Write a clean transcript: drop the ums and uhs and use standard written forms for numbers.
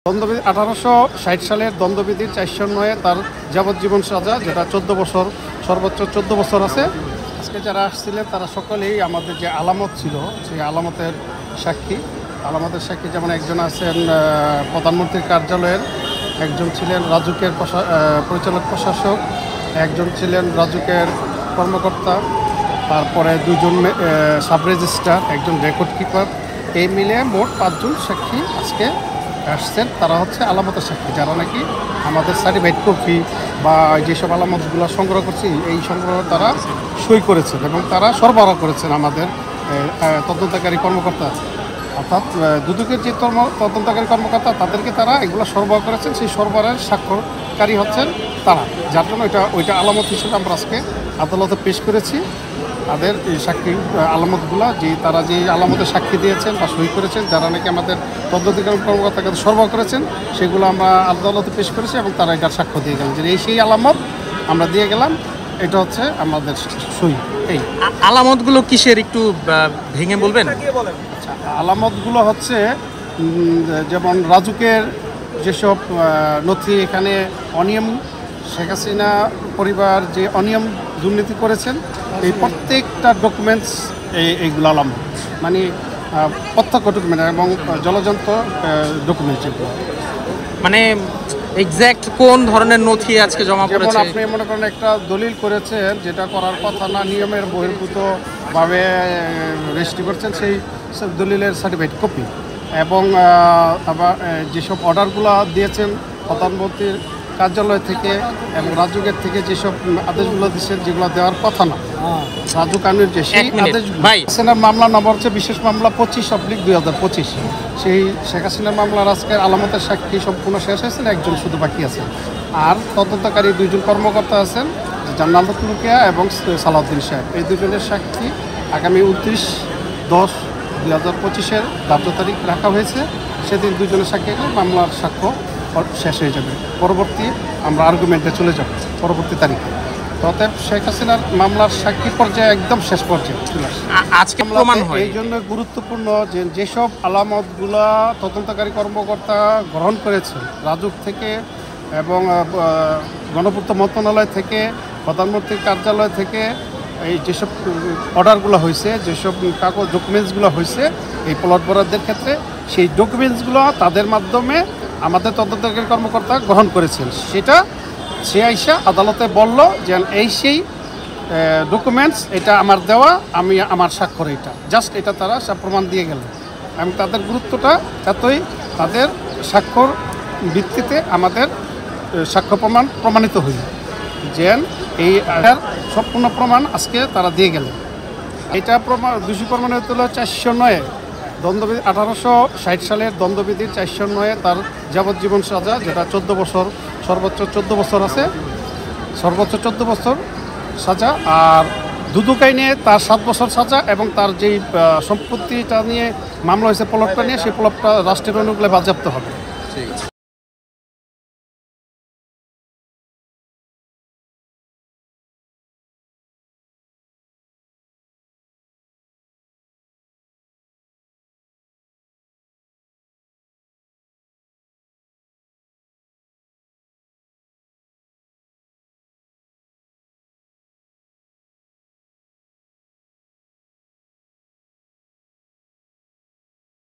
দ্বন্দ্ববিধি 1860 সালের দ্বন্দ্ববিধির 409-এ তার যাবজ্জীবন সাজা, যেটা 14 বছর, সর্বোচ্চ 14 বছর আছে। আজকে যারা আসছিলেন তারা সকলেই আমাদের যে আলামত ছিল সেই আলামতের সাক্ষী। আলামতের সাক্ষী যেমন একজন আছেন প্রধানমন্ত্রীর কার্যালয়ের, একজন ছিলেন রাজুকের পরিচালক প্রশাসক, একজন ছিলেন রাজুকের কর্মকর্তা, তারপরে দুজন সাব রেজিস্ট্রার, একজন রেকর্ড কিপার। এই মিলে মোট 5 জন সাক্ষী আজকে আসছেন। তারা হচ্ছে আলামতের সাক্ষী, যারা নাকি আমাদের সার্টিফাইড কপি বা যেসব আলামতগুলো সংগ্রহ করছি এই সংগ্রহ তারা সই করেছেন এবং তারা সরবরাহ করেছেন আমাদের তদন্তকারী কর্মকর্তা, অর্থাৎ দুদকের যে তদন্তকারী কর্মকর্তা তাদেরকে তারা এগুলো সরবরাহ করেছেন। সেই সরবরাহের স্বাক্ষরকারী হচ্ছেন তারা, যার জন্য ওইটা আলামত হিসেবে আমরা আজকে আদালতে পেশ করেছি। তাদের এই সাক্ষী আলামতগুলো তারা যে আলামতের সাক্ষী দিয়েছেন বা সই করেছেন, যারা নাকি আমাদের তদন্তকারী কর্মকর্তাকে সরবরাহ করেছেন, সেগুলো আমরা আদালতে পেশ করেছি এবং তারা এটার সাক্ষ্য দিয়ে গেলেন যে সেই আলামত আমরা দিয়ে গেলাম, এটা হচ্ছে আমাদের সই। এই আলামতগুলো কিসের একটু ভেঙে বলবেন? আচ্ছা, আলামতগুলো হচ্ছে যেমন রাজুকের যেসব নথি, এখানে অনিয়ম, শেখ হাসিনা পরিবার যে অনিয়ম দুর্নীতি করেছেন, এই প্রত্যেকটা ডকুমেন্টস এইগুলো আলামত, মানে প্রত্যক্ষ ডকুমেন্ট এবং জলযন্ত্র ডকুমেন্টস এগুলো। মানে এক্স্যাক্ট কোন ধরনের নথি আজকে জমা পড়েছে? যেমন আপনি মনে করেন একটা দলিল করেছেন যেটা করার কথা না, নিয়মের বহির্ভূতভাবে রেজিস্ট্রি করছেন, সেই দলিলের সার্টিফাইড কপি এবং আবার যেসব অর্ডারগুলো দিয়েছেন প্রধানমন্ত্রীর কার্যালয় থেকে এবং রাজুকের থেকে যেসব আদেশগুলো দিচ্ছেন, যেগুলো দেওয়ার কথা না, রাজু কানুর যে সেই আদেশগুলো, মামলা নম্বর হচ্ছে বিশেষ মামলা 25/2025। সেই শেখ হাসিনার মামলার আজকের আলামতের সাক্ষী সম্পূর্ণ শেষ হয়েছে, একজন শুধু বাকি আছে। আর তদন্তকারী 2 জন কর্মকর্তা আছেন, জান্নাত রুকিয়া এবং সালাউদ্দিন সাহেব। এই 2 জনের সাক্ষী আগামী 29/10/2025 ধার্য তারিখ রাখা হয়েছে। সেদিন 2 জনের সাক্ষী মামলার সাক্ষ্য শেষ হয়ে যাবে। পরবর্তী আমরা আর্গুমেন্টে চলে যাব পরবর্তী তারিখে। অতএব শেখ হাসিনার মামলার সাক্ষী পর্যায়ে একদম শেষ পর্যায়ে চলে আসে। আজকে প্রমাণ হয় এই জন্য গুরুত্বপূর্ণ যেসব আলামতগুলো তদন্তকারী কর্মকর্তা গ্রহণ করেছেন রাজুক থেকে এবং গণপূর্ত মন্ত্রণালয় থেকে, প্রধানমন্ত্রীর কার্যালয় থেকে, এই যেসব অর্ডারগুলো হয়েছে, যেসব কাগজ ডকুমেন্টসগুলো হয়েছে এই প্লট বরাদ্দের ক্ষেত্রে, সেই ডকুমেন্টসগুলো তাদের মাধ্যমে আমাদের তদন্তকারী কর্মকর্তা গ্রহণ করেছেন। সেটা সে আইসা আদালতে বলল যে সেই ডকুমেন্টস এটা আমার দেওয়া, আমি আমার স্বাক্ষর, এটা জাস্ট এটা তারা প্রমাণ দিয়ে গেল এবং তাদের গুরুত্বটা এতই, তাদের স্বাক্ষর ভিত্তিতে আমাদের সাক্ষ্য প্রমাণিত হইল যে এই সম্পূর্ণ প্রমাণ আজকে তারা দিয়ে গেলেন। এটা দোষী প্রমাণিত হলো 409-এ দ্বন্দ্ববিধি 1860 সালের দ্বন্দ্ববিধির 409-এ তার যাবজ্জীবন সাজা, যেটা 14 বছর, সর্বোচ্চ 14 বছর আছে, সর্বোচ্চ 14 বছর সাজা। আর দুদক আইনে তার 7 বছর সাজা এবং তার যেই সম্পত্তিটা নিয়ে মামলা হয়েছে প্লটটা নিয়ে, সেই প্লটটা রাষ্ট্রের অনুকূলে বাজেয়াপ্ত হবে। ঠিক আছে।